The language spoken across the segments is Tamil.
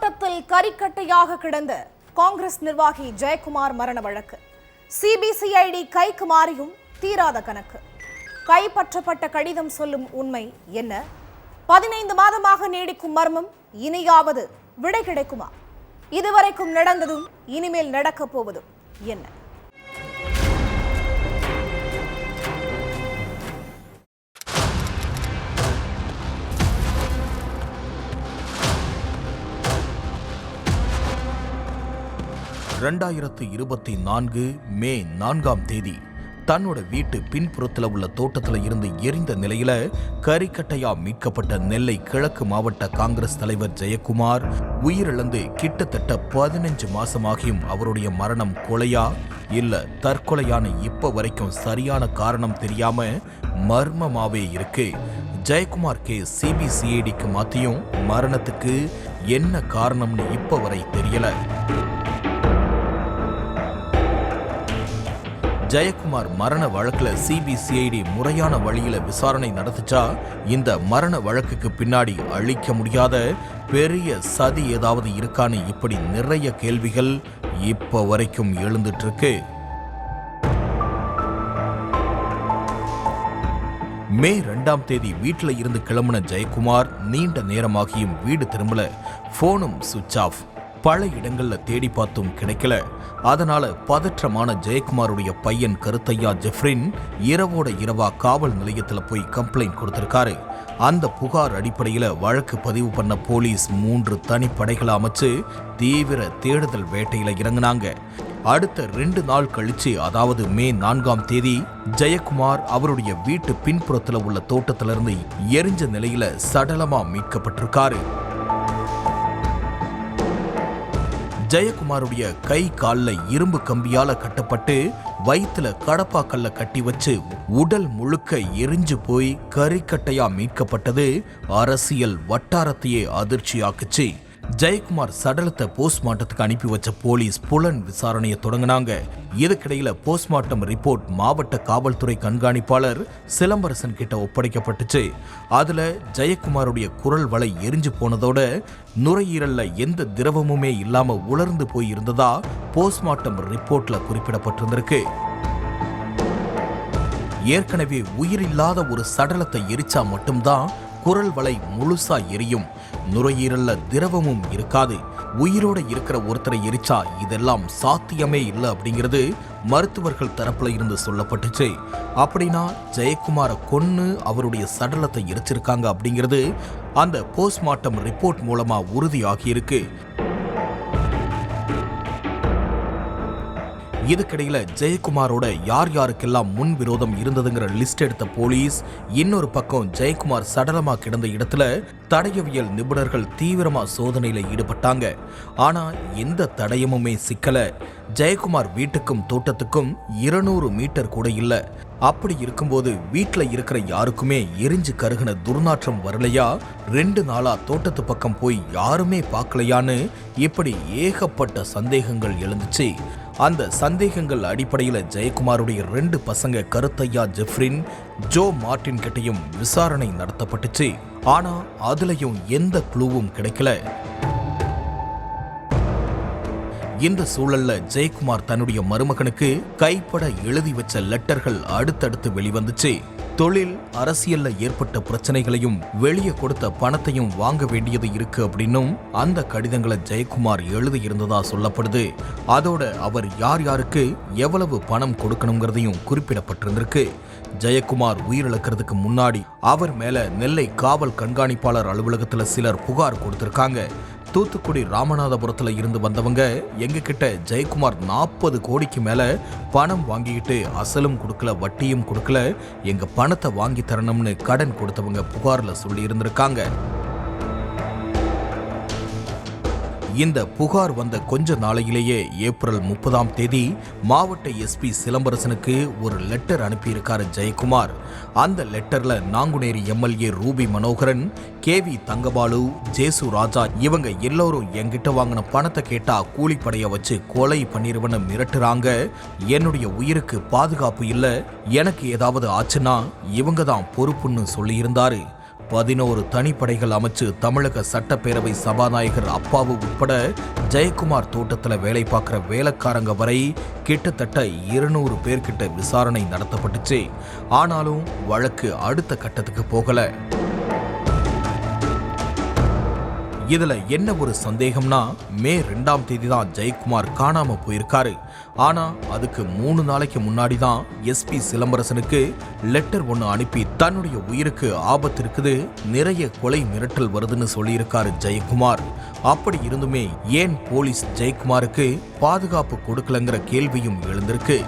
தோட்டத்தில் கரிக்கட்டையாக கிடந்த காங்கிரஸ் நிர்வாகி ஜெயக்குமார் மரண வழக்கு சிபிசிஐடி கைக்கு மாறியும் தீராத கணக்கு. கைப்பற்றப்பட்ட கடிதம் சொல்லும் உண்மை என்ன? 15 மாதமாக நீடிக்கும் மர்மம் இனியாவது விடை கிடைக்குமா? இதுவரைக்கும் நடந்ததும் இனிமேல் நடக்கப் போவதும் என்ன? மே 4ஆம் தேதி தன்னோட வீட்டு பின்புறத்தில் உள்ள தோட்டத்தில் இருந்து எரிந்த நிலையில கரிக்கட்டையா மீட்கப்பட்ட நெல்லை கிழக்கு மாவட்ட காங்கிரஸ் தலைவர் ஜெயக்குமார் உயிரிழந்து கிட்டத்தட்ட 15 மாசமாகியும் அவருடைய மரணம் கொலையா இல்ல தற்கொலையான இப்ப வரைக்கும் சரியான காரணம் தெரியாம மர்மமாவே இருக்கு. ஜெயக்குமார் கேஸ் சிபிசிஐடிக்கு மாத்தியும் மரணத்துக்கு என்ன காரணம்னு இப்ப வரை தெரியல. ஜெயக்குமார் மரண வழக்குல சிபிசிஐடி முறையான வழியில விசாரணை நடத்துச்சா இந்த மரண வழக்குக்கு பின்னாடி அழிக்க முடியாத பெரிய சதி ஏதாவது இருக்கான்னு இப்படி நிறைய கேள்விகள் இப்ப வரைக்கும் எழுந்துட்டு இருக்கு. மே 2ஆம் தேதி வீட்டுல இருந்து கிளம்பின ஜெயக்குமார் நீண்ட நேரமாகியும் வீடு திரும்பல. போனும் சுவிட்ச் ஆஃப். பல இடங்கள்ல தேடி பார்த்தும் கிடைக்கல. அதனால பதற்றமான ஜெயக்குமாருடைய பையன் கருத்தையா ஜெஃப்ரின் இரவோட இரவா காவல் நிலையத்துல போய் கம்ப்ளைண்ட் கொடுத்திருக்காரு. அந்த புகார் அடிப்படையில வழக்கு பதிவு பண்ண போலீஸ் 3 தனிப்படைகளை அமைச்சு தீவிர தேடுதல் வேட்டையில இறங்கினாங்க. அடுத்த 2 நாள் கழிச்சு, அதாவது மே 4ஆம் தேதி ஜெயக்குமார் அவருடைய வீட்டு பின்புறத்துல உள்ள தோட்டத்திலிருந்து எரிஞ்ச நிலையில சடலமா மீட்கப்பட்டிருக்காரு. ஜெயக்குமாருடைய கை கால்ல இரும்பு கம்பியால கட்டப்பட்டு வயிற்றுல கடப்பாக்கல்ல கட்டி வச்சு உடல் முழுக்க எரிஞ்சு போய் கரிக்கட்டையா மீட்கப்பட்டது அரசியல் வட்டாரத்தையே அதிர்ச்சியாக்குச்சு. ஜெயக்குமார் சடலத்தை போஸ்ட்மார்ட்டத்துக்கு அனுப்பி வச்ச போலீஸ் புலன் விசாரணையை தொடங்கினாங்க. இதுக்கிடையில போஸ்ட்மார்ட்டம் ரிப்போர்ட் மாவட்ட காவல்துறை கண்காணிப்பாளர் சிலம்பரசன் கிட்ட ஒப்படைக்கப்பட்டுச்சு. அதுல ஜெயக்குமாருடைய குரல் வலை எரிஞ்சு போனதோட நுரையீரல்ல எந்த திரவமுமே இல்லாம உலர்ந்து போய் இருந்ததா போஸ்ட்மார்ட்டம் ரிப்போர்ட்ல குறிப்பிடப்பட்டிருந்திருக்கு. ஏற்கனவே உயிரில்லாத ஒரு சடலத்தை எரிச்சா மட்டும்தான் குரல் வலை முழுசா எரியும். நுரையீரல்ல திரவமும் இருக்காது. உயிரோட இருக்கிற ஒருத்தரை எரிச்சா இதெல்லாம் சாத்தியமே இல்லை அப்படிங்கிறது மருத்துவர்கள் தரப்புல இருந்து சொல்லப்பட்டுச்சு. அப்படின்னா ஜெயக்குமாரை கொன்னு அவருடைய சடலத்தை எரிச்சிருக்காங்க அப்படிங்கிறது அந்த போஸ்ட்மார்ட்டம் ரிப்போர்ட் மூலமா உறுதியாகியிருக்கு. இதுக்கிடையில ஜெயக்குமாரோட யார் யாருக்கெல்லாம் முன் விரோதம் இருந்ததுங்கிற லிஸ்ட் எடுத்த போலீஸ் இன்னொரு பக்கம் ஜெயக்குமார் சடலமா கிடந்த இடத்துல தடயவியல் நிபுணர்கள் தீவிரமா சோதனையில ஈடுபட்டாங்க. ஆனா எந்த தடயமுமே சிக்கல. ஜெயக்குமார் வீட்டுக்கும் தோட்டத்துக்கும் 200 மீட்டர் கூட இல்ல. அப்படி இருக்கும்போது வீட்டுல இருக்கிற யாருக்குமே எரிஞ்சு கருகின துர்நாற்றம் வரலையா? 2 நாளா தோட்டத்து பக்கம் போய் யாருமே பார்க்கலையான்னு இப்படி ஏகப்பட்ட சந்தேகங்கள் எழுந்துச்சு. அந்த சந்தேகங்கள் அடிப்படையில் ஜெயக்குமாருடைய 2 பசங்க கருத்தையா ஜெஃப்ரின், ஜோ மார்டின் கிட்டையும் விசாரணை நடத்தப்பட்டுச்சு. ஆனா அதுலயும் எந்த க்ளூவும் கிடைக்கல. இந்த சூழல்ல ஜெயக்குமார் தன்னுடைய மருமகனுக்கு கைப்பட எழுதி வச்ச லெட்டர்கள் அடுத்தடுத்து வெளிவந்துச்சு. தொழில் அரசியல்ல ஏற்பட்ட பிரச்சனைகளையும் வெளியே கொடுத்த பணத்தையும் வாங்க வேண்டியது இருக்கு அப்படின்னும் அந்த கடிதங்களை ஜெயக்குமார் எழுதி இருந்ததா சொல்லப்படுது. அதோட அவர் யார் யாருக்கு எவ்வளவு பணம் கொடுக்கணுங்கிறதையும் குறிப்பிடப்பட்டிருந்திருக்கு. ஜெயக்குமார் உயிரிழக்கிறதுக்கு முன்னாடி அவர் மேல நெல்லை காவல் கண்காணிப்பாளர் அலுவலகத்துல சிலர் புகார் கொடுத்திருக்காங்க. தூத்துக்குடி ராமநாதபுரத்துல இருந்து வந்தவங்க எங்க கிட்ட ஜெயக்குமார் 40 கோடிக்கு மேல பணம் வாங்கிக்கிட்டு அசலும் கொடுக்கல, வட்டியும் கொடுக்கல, எங்க பணத்தை வாங்கி தரணும்னு கடன் கொடுத்தவங்க புகார்ல சொல்லி இருந்திருக்காங்க. இந்த புகார் வந்த கொஞ்ச நாளையிலேயே ஏப்ரல் 30ஆம் தேதி மாவட்ட எஸ்பி சிலம்பரசனுக்கு ஒரு லெட்டர் அனுப்பியிருக்காரு ஜெயக்குமார். அந்த லெட்டர்ல நாங்குநேரி எம்எல்ஏ ரூபி மனோகரன், கேவி தங்கபாலு, ஜேசு ராஜா இவங்க எல்லோரும் என்கிட்ட வாங்கின பணத்தை கேட்டா கூலிப்படைய வச்சு கொலை பண்ணிருவன்னு மிரட்டுறாங்க. என்னுடைய உயிருக்கு பாதுகாப்பு இல்ல, எனக்கு ஏதாவது ஆச்சுன்னா இவங்க தான் பொறுப்புன்னு சொல்லியிருந்தாரு. 11 தனிப்படைகள் அமைச்சு தமிழக சட்டப்பேரவை சபாநாயகர் அப்பாவு உட்பட ஜெயக்குமார் தோட்டத்தில் வேலை பார்க்குற வேலைக்காரங்க வரை கிட்டத்தட்ட 200 பேர்கிட்ட விசாரணை நடத்தப்பட்டுச்சு. ஆனாலும் வழக்கு அடுத்த கட்டத்துக்கு போகல. இதுல என்ன ஒரு சந்தேகம்னா, மே 2ஆம் தேதி தான் ஜெயக்குமார் காணாம போயிருக்காரு. ஆனா அதுக்கு 3 நாளைக்கு முன்னாடி தான் எஸ்பி சிலம்பரசனுக்கு லெட்டர் ஒன்று அனுப்பி தன்னுடைய உயிருக்கு ஆபத்து இருக்குது, நிறைய கொலை மிரட்டல் வருதுன்னு சொல்லியிருக்காரு ஜெயக்குமார். அப்படி இருந்துமே ஏன் போலீஸ் ஜெயக்குமாருக்கு பாதுகாப்பு கொடுக்கலங்கிற கேள்வியும் எழுந்திருக்கு.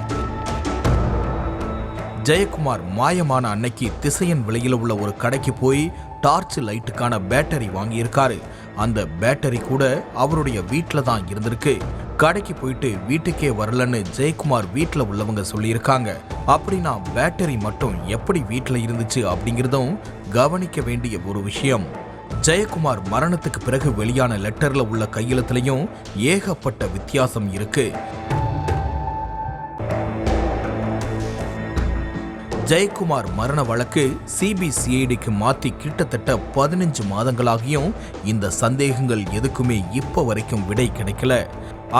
ஜெயக்குமார் மாயமான அன்னைக்கு திசையன் விலையில் உள்ள ஒரு கடைக்கு போய் டார்ச் லைட்டுக்கான பேட்டரி வாங்கியிருக்காரு. அந்த பேட்டரி கூட அவருடைய வீட்டில் தான் இருந்திருக்கு. கடைக்கு போயிட்டு வீட்டுக்கே வரலன்னு ஜெயக்குமார் வீட்டில் உள்ளவங்க சொல்லியிருக்காங்க. அப்படின்னா பேட்டரி மட்டும் எப்படி வீட்டில் இருந்துச்சு அப்படிங்கிறதும் கவனிக்க வேண்டிய ஒரு விஷயம். ஜெயக்குமார் மரணத்துக்கு பிறகு வெளியான லெட்டர்ல உள்ள கையெழுத்துலையும் ஏகப்பட்ட வித்தியாசம் இருக்கு. ஜெயக்குமார் மரண வழக்கு சிபிசிஐடிக்கு மாற்றி கிட்டத்தட்ட 15 மாதங்களாகியும் இந்த சந்தேகங்கள் எதுக்குமே இப்ப வரைக்கும் விடை கிடைக்கல.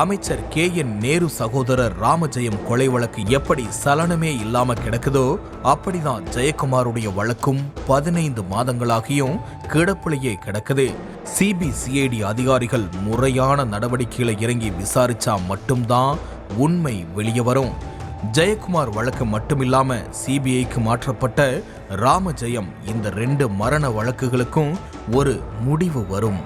அமைச்சர் KN நேரு சகோதரர் ராமஜெயம் கொலை வழக்கு எப்படி சலனமே இல்லாம கிடக்குதோ அப்படிதான் ஜெயக்குமாருடைய வழக்கும் 15 மாதங்களாகியும் கிடப்பிலேயே கிடக்குது. சிபிசிஐடி அதிகாரிகள் முறையான நடவடிக்கைகளை இறங்கி விசாரிச்சா மட்டும்தான் உண்மை வெளியே வரும். ஜெயக்குமார் வழக்கு மட்டுமில்லாம சிபிஐக்கு மாற்றப்பட்ட ராமஜெயம் இந்த 2 மரண வழக்குகளுக்கும் ஒரு முடிவு வரும்.